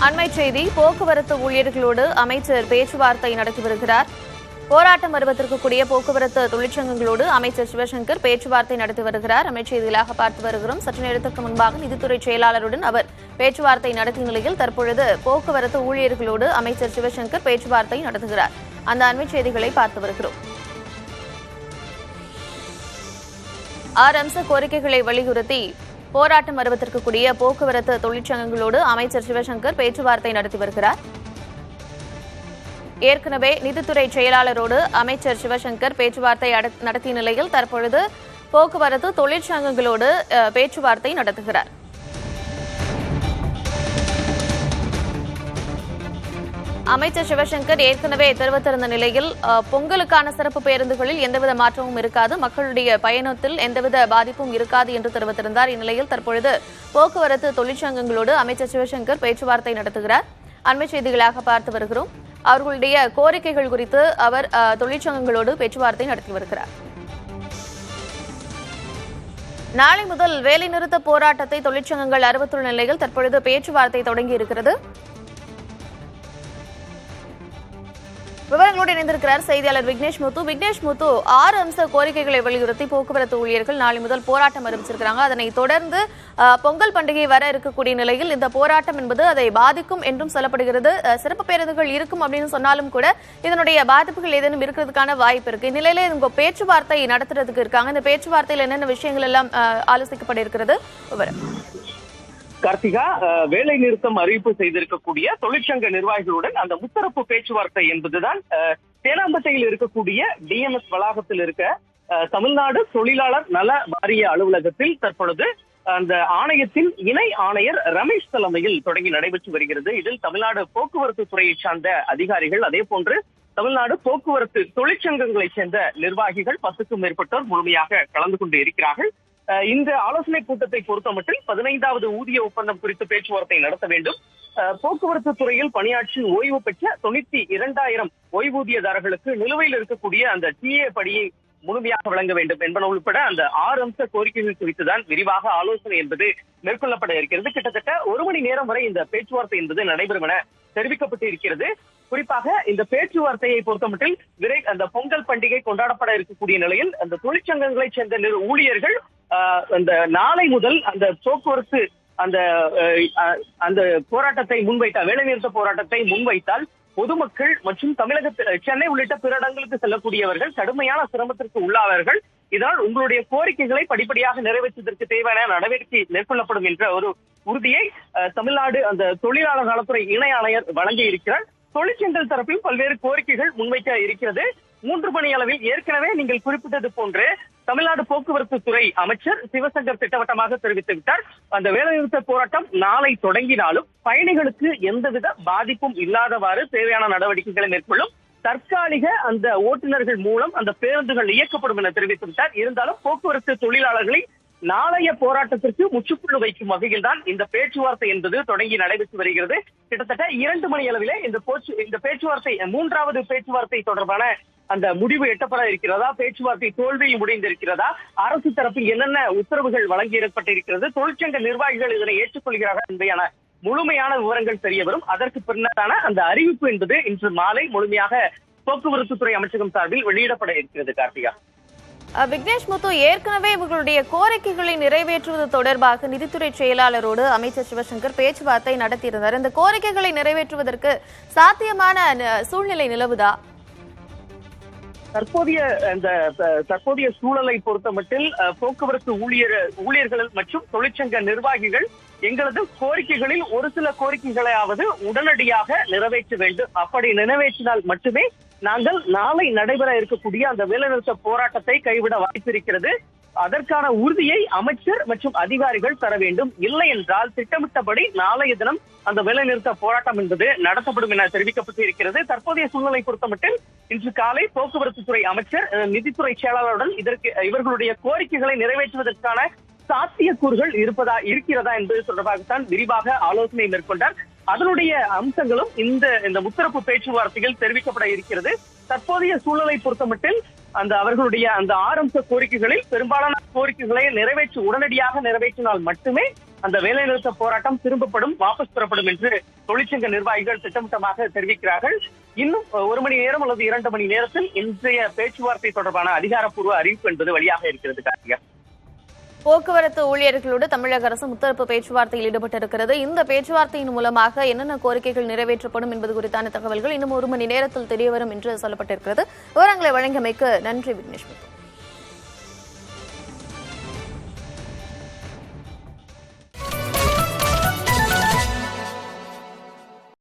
அண்மை செய்தி, போக்குவரத்து ஊழியர்களோடு அமைச்சர் பேச்சுவார்த்தை நடத்தி வருகிறார். போராட்டம் வருவதற்குரிய போக்குவரத்து தொழிற்சங்கங்களோடு அமைச்சர் சிவசங்கர் பேச்சுவார்த்தை நடத்தி வருகிறார். அண்மை செய்திகளாக பார்த்து வருகிறோம். சற்று நேரத்திற்கு முன்பாக நிதித்துறை செயலாளருடன் அவர் பேச்சுவார்த்தை நடத்திய நிலையில் தற்பொழுது போக்குவரத்து ஊழியர்களோடு அமைச்சர் சிவசங்கர் பேச்சுவார்த்தை நடத்துகிறார். அந்த அண்மை செய்திகளை பார்த்து வருகிறோம். 6 அம்ச கோரிக்கைகளை வலியுறுத்தி போராட்டம் வருவதற்குரிய போக்குவரத்து தொழிற்சங்கங்களோடு அமைச்சர் சிவசங்கர் பேச்சுவார்த்தை நடத்தி வருகிறார். ஏற்கனவே நிதித்துறை செயலாளரோடு அமைச்சர் சிவசங்கர் பேச்சுவார்த்தை நடத்திய நிலையில் தற்பொழுது போக்குவரத்து தொழிற்சங்கங்களோடு பேச்சுவார்த்தை நடத்துகிறார். அமைச்சர் சிவசங்கர் ஏற்கனவே தெரிவித்திருந்த நிலையில் பொங்கலுக்கான சிறப்பு பேருந்துகளில் எந்தவித மாற்றமும் இருக்காது, மக்களுடைய பயணத்தில் எந்தவித பாதிப்பும் இருக்காது என்று தெரிவித்திருந்தார். இந்நிலையில் தற்பொழுது போக்குவரத்து தொழிற்சங்கங்களோடு அமைச்சர் சிவசங்கர் பேச்சுவார்த்தை நடத்துகிறார். அண்மை செய்திகளாக பார்த்து வருகிறோம். அவர்களுடைய கோரிக்கைகள் குறித்து அவர் தொழிற்சங்கங்களோடு பேச்சுவார்த்தை நடத்தி வருகிறார். நாளை முதல் வேலைநிறுத்த போராட்டத்தை தொழிற்சங்கங்கள் அறிவித்துள்ள நிலையில் தற்பொழுது பேச்சுவார்த்தை தொடங்கி இருக்கிறது. விவரங்களோடு இணைந்திருக்கிறார் செய்தியாளர் விக்னேஷ் முத்து. 6 அம்ச கோரிக்கைகளை வலியுறுத்தி போக்குவரத்து ஊழியர்கள் நாளை முதல் போராட்டம் அறிவிச்சிருக்கிறாங்க. அதனைத் தொடர்ந்து பொங்கல் பண்டிகை வர இருக்கக்கூடிய நிலையில் இந்த போராட்டம் என்பது அதை பாதிக்கும் என்றும் சொல்லப்படுகிறது. சிறப்பு பேருந்துகள் இருக்கும் அப்படின்னு சொன்னாலும் கூட இதனுடைய பாதிப்புகள் ஏதேனும் இருக்கிறதுக்கான வாய்ப்பு இருக்கு. இந்நிலையில உங்க பேச்சுவார்த்தை நடத்துறதுக்கு இருக்காங்க. இந்த பேச்சுவார்த்தையில் என்னென்ன விஷயங்கள் எல்லாம் ஆலோசிக்கப்பட இருக்கிறது? விவரம் கார்த்திகா, வேலை நிறுத்தம் அறிவிப்பு செய்திருக்கக்கூடிய தொழிற்சங்க நிர்வாகிகளுடன் அந்த முத்தரப்பு பேச்சுவார்த்தை என்பதுதான் தேனாம்பேட்டையில் இருக்கக்கூடிய டிஎம்எஸ் வளாகத்தில் இருக்க தமிழ்நாடு தொழிலாளர் நல வாரிய அலுவலகத்தில் தற்பொழுது அந்த ஆணையத்தின் இணை ஆணையர் ரமேஷ் தலைமையில் தொடங்கி நடைபெற்று வருகிறது. இதில் தமிழ்நாடு போக்குவரத்து துறையை சார்ந்த அதிகாரிகள், அதே போன்று தமிழ்நாடு போக்குவரத்து தொழிற்சங்கங்களை சேர்ந்த நிர்வாகிகள் 10க்கும் மேற்பட்டோர் முழுமையாக கலந்து கொண்டு இருக்கிறார்கள். இந்த ஆலோசனை கூட்டத்தை பொறுத்தமட்டில் 15வது ஊதிய ஒப்பந்தம் குறித்து பேச்சுவார்த்தை நடத்த வேண்டும். போக்குவரத்து துறையில் பணியாற்றி ஓய்வு பெற்ற 92,000 ஓய்வூதியதாரர்களுக்கு நிலுவையில் இருக்கக்கூடிய அந்த டிஏ படியை முழுமையாக வழங்க வேண்டும் என்பன உள்பட அந்த 6 அம்ச கோரிக்கைகள் குறித்துதான் விரிவாக ஆலோசனை என்பது மேற்கொள்ளப்பட இருக்கிறது. கிட்டத்தட்ட 1 மணி நேரம் வரை இந்த பேச்சுவார்த்தை என்பது நடைபெறும் என தெரிவிக்கப்பட்டு இருக்கிறது. குறிப்பாக இந்த பேச்சுவார்த்தையை பொறுத்தமட்டில் அந்த பொங்கல் பண்டிகை கொண்டாடப்பட இருக்கக்கூடிய நிலையில் அந்த தொழிற்சங்கங்களை சேர்ந்த ஊழியர்கள் அந்த நாளை முதல் அந்த போக்குவரத்து அந்த போராட்டத்தை முன்வைத்தால், வேலைநிறுத்த போராட்டத்தை முன்வைத்தால் பொதுமக்கள் மற்றும் தமிழகத்தில் சென்னை உள்ளிட்ட பிற இடங்களுக்கு செல்லக்கூடியவர்கள் கடுமையான சிரமத்திற்கு உள்ளாவார்கள். இதனால் உங்களுடைய கோரிக்கைகளை படிப்படியாக நிறைவேற்றுவதற்கு தேவையான நடவடிக்கை மேற்கொள்ளப்படும் என்ற ஒரு உறுதியை தமிழ்நாடு அந்த தொழிலாளர் நலத்துறை இணை ஆணையர் வழங்கி இருக்கிறார். தொழிற்சங்கங்கள் தரப்பில் பல்வேறு கோரிக்கைகள் முன்வைக்க இருக்கிறது. 3 மணி அளவில் ஏற்கனவே நீங்கள் குறிப்பிட்டது போன்று தமிழ்நாடு போக்குவரத்து துறை அமைச்சர் சிவசங்கர் திட்டவட்டமாக தெரிவித்துவிட்டார். அந்த வேலைநிறுத்த போராட்டம் நாளை தொடங்கினாலும் பயணிகளுக்கு எந்தவித பாதிப்பும் இல்லாதவாறு தேவையான நடவடிக்கைகளை மேற்கொள்ளும். தற்காலிக அந்த ஓட்டுநர்கள் மூலம் அந்த பேருந்துகள் இயக்கப்படும் என தெரிவித்துவிட்டார். இருந்தாலும் போக்குவரத்து தொழிலாளர்களை நாளைய போராட்டத்திற்கு முற்றுப்புள்ளி வைக்கும் வகையில் தான் இந்த பேச்சுவார்த்தை என்பது தொடங்கி நடைபெற்று வருகிறது. கிட்டத்தட்ட 2 மணி அளவிலே இந்த பேச்சுவார்த்தை 3வது பேச்சுவார்த்தை தொடர்பான அந்த முடிவு எட்டப்பட இருக்கிறதா, பேச்சுவார்த்தை தோல்வியில் முடிந்திருக்கிறதா, அரசு தரப்பில் என்னென்ன உத்தரவுகள் வழங்கியிருக்கிறது, தொழிற்சங்க நிர்வாகிகள் இதனை ஏற்றுக்கொள்கிறார்கள் என்பதான முழுமையான விவரங்கள் தெரிய வரும். அதற்கு பின்னரான அந்த அறிவிப்பு என்பது இன்று மாலை முழுமையாக போக்குவரத்து துறை அமைச்சகம் சார்பில் வெளியிடப்பட இருக்கிறது. கார்த்திகா, விக்னேஷ் முத்து, ஏற்கனவே இவர்களுடைய கோரிக்கைகளை நிறைவேற்றுவது தொடர்பாக நிதித்துறை செயலாளரோடு அமைச்சர் சிவசங்கர் பேச்சுவார்த்தை நடத்தியிருந்தார். இந்த கோரிக்கைகளை நிறைவேற்றுவதற்கு சாத்தியமான சூழ்நிலை நிலவுதா? தற்போதைய சூழலை பொறுத்தமட்டில் போக்குவரத்து ஊழியர்கள் மற்றும் தொழிற்சங்க நிர்வாகிகள் எங்களது கோரிக்கைகளில் ஒரு சில கோரிக்கைகளையாவது உடனடியாக நிறைவேற்ற வேண்டும். அப்படி நிறைவேற்றினால் மட்டுமே நாங்கள் நாளை நடைபெற இருக்கக்கூடிய அந்த வேலைநிறுத்த போராட்டத்தை கைவிட வாய்ப்பிருக்கிறது. அதற்கான உறுதியை அமைச்சர் மற்றும் அதிகாரிகள் தர வேண்டும். இல்லை என்றால் திட்டமிட்டபடி நாளைய தினம் அந்த வேலைநிறுத்த போராட்டம் என்பது நடத்தப்படும் என தெரிவிக்கப்பட்டு இருக்கிறது. தற்போதைய சூழ்நிலை பொறுத்தமட்டில் இன்று காலை போக்குவரத்து துறை அமைச்சர் நிதித்துறை செயலாளருடன் இவர்களுடைய கோரிக்கைகளை நிறைவேற்றுவதற்கான சாத்தியக்கூறுகள் இருக்கிறதா என்பது தொடர்பாகத்தான் விரிவாக ஆலோசனை மேற்கொண்டார். அதனுடைய அம்சங்களும் இந்த முத்தரப்பு பேச்சுவார்த்தைகள் தெரிவிக்கப்பட இருக்கிறது. தற்போதைய சூழலை பொறுத்தமட்டில் அவர்களுடைய அந்த 6 அம்ச கோரிக்கைகளில் பெரும்பாலான கோரிக்கைகளை உடனடியாக நிறைவேற்றினால் மட்டுமே அந்த வேலைநிறுத்த போராட்டம் திரும்பப்படும், வாபஸ் பெறப்படும் என்று தொழிற்சங்க நிர்வாகிகள் திட்டவட்டமாக தெரிவிக்கிறார்கள். இன்னும் 1 மணி நேரம் அல்லது 2 மணி நேரத்தில் இன்றைய பேச்சுவார்த்தை தொடர்பான அதிகாரப்பூர்வ அறிவிப்பு என்பது வெளியாக இருக்கிறது. கார்த்திகா, போக்குவரத்து ஊழியர்களோடு தமிழக அரசு முத்தரப்பு பேச்சுவார்த்தையில் ஈடுபட்டிருக்கிறது. இந்த பேச்சுவார்த்தையின் மூலமாக என்னென்ன கோரிக்கைகள் நிறைவேற்றப்படும் என்பது குறித்தான தகவல்கள் இன்னும் 1 மணி நேரத்தில் தெரியவரும் என்று சொல்லப்பட்டிருக்கிறது. விவரங்களை வழங்கியமைக்கு நன்றி விக்னேஷ்.